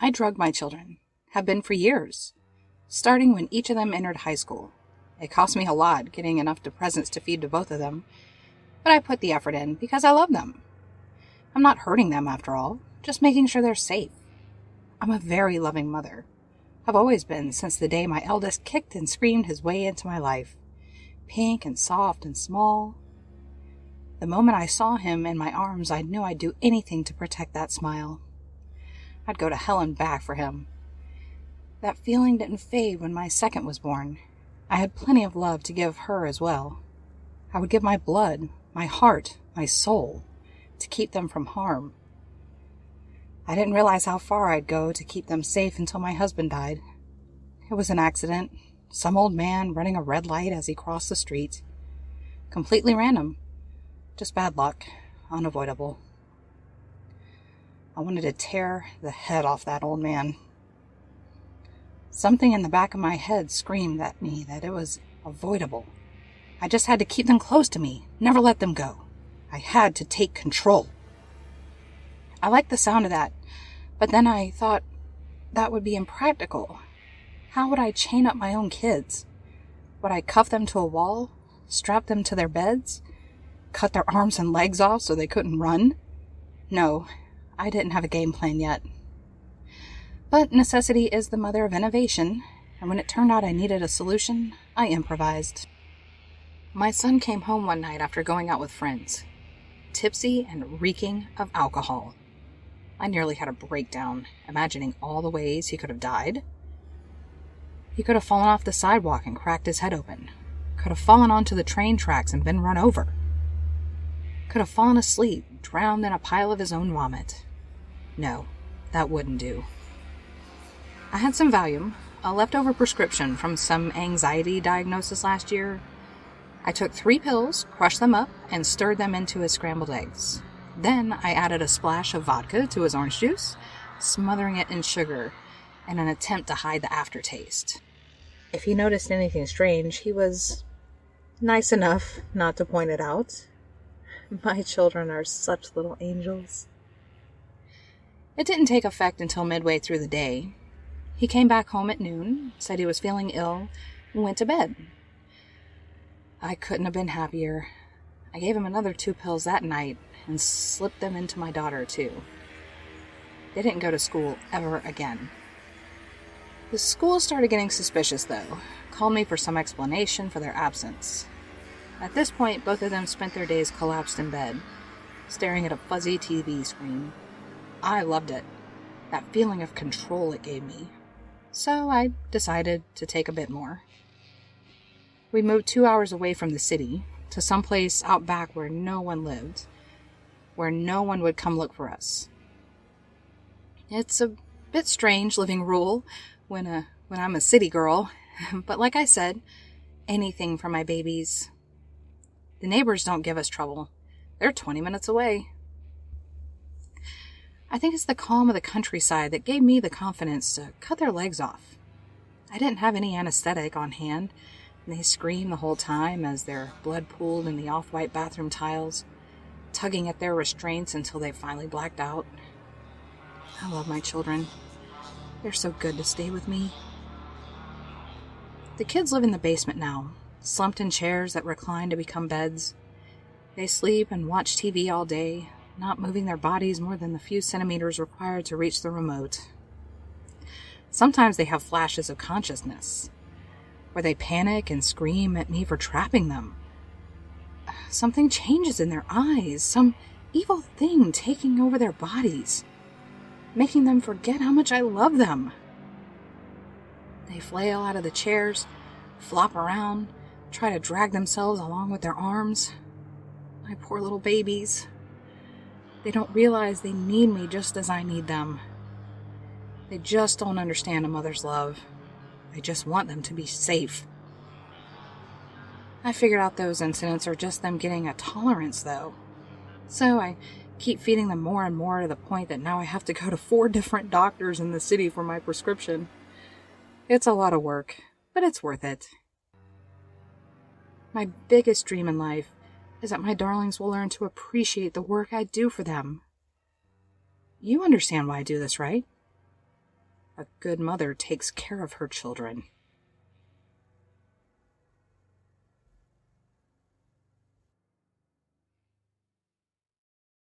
I drug my children, have been for years, starting when each of them entered high school. It cost me a lot getting enough presents to feed to both of them, but I put the effort in because I love them. I'm not hurting them after all, just making sure they're safe. I'm a very loving mother. I've always been since the day my eldest kicked and screamed his way into my life. Pink and soft and small. The moment I saw him in my arms, I knew I'd do anything to protect that smile. I'd go to hell and back for him. That feeling didn't fade when my second was born. I had plenty of love to give her as well. I would give my blood, my heart, my soul, to keep them from harm. I didn't realize how far I'd go to keep them safe until my husband died. It was an accident. Some old man running a red light as he crossed the street. Completely random. Just bad luck. Unavoidable. I wanted to tear the head off that old man. Something in the back of my head screamed at me that it was avoidable. I just had to keep them close to me, never let them go. I had to take control. I liked the sound of that, but then I thought that would be impractical. How would I chain up my own kids? Would I cuff them to a wall, strap them to their beds, cut their arms and legs off so they couldn't run? No, I didn't have a game plan yet. But necessity is the mother of innovation, and when it turned out I needed a solution, I improvised. My son came home one night after going out with friends, tipsy and reeking of alcohol. I nearly had a breakdown, imagining all the ways he could have died. He could have fallen off the sidewalk and cracked his head open. Could have fallen onto the train tracks and been run over. Could have fallen asleep, drowned in a pile of his own vomit. No, that wouldn't do. I had some Valium, a leftover prescription from some anxiety diagnosis last year. I took 3 pills, crushed them up, and stirred them into his scrambled eggs. Then I added a splash of vodka to his orange juice, smothering it in sugar in an attempt to hide the aftertaste. If he noticed anything strange, he was nice enough not to point it out. My children are such little angels. It didn't take effect until midway through the day. He came back home at noon, said he was feeling ill, and went to bed. I couldn't have been happier. I gave him another 2 pills that night and slipped them into my daughter, too. They didn't go to school ever again. The school started getting suspicious, though. Called me for some explanation for their absence. At this point, both of them spent their days collapsed in bed, staring at a fuzzy TV screen. I loved it. That feeling of control it gave me. So I decided to take a bit more. We moved 2 hours away from the city, to some place out back where no one lived, where no one would come look for us. It's a bit strange living rural when I'm a city girl, but like I said, anything for my babies. The neighbors don't give us trouble. They're 20 minutes away. I think it's the calm of the countryside that gave me the confidence to cut their legs off. I didn't have any anesthetic on hand, and they screamed the whole time as their blood pooled in the off-white bathroom tiles, tugging at their restraints until they finally blacked out. I love my children. They're so good to stay with me. The kids live in the basement now, slumped in chairs that recline to become beds. They sleep and watch TV all day, not moving their bodies more than the few centimeters required to reach the remote. Sometimes they have flashes of consciousness, where they panic and scream at me for trapping them. Something changes in their eyes, some evil thing taking over their bodies, making them forget how much I love them. They flail out of the chairs, flop around, try to drag themselves along with their arms. My poor little babies. They don't realize they need me just as I need them. They just don't understand a mother's love. I just want them to be safe. I figured out those incidents are just them getting a tolerance, though. So I keep feeding them more and more to the point that now I have to go to 4 different doctors in the city for my prescription. It's a lot of work, but it's worth it. My biggest dream in life is that my darlings will learn to appreciate the work I do for them. You understand why I do this, right? A good mother takes care of her children.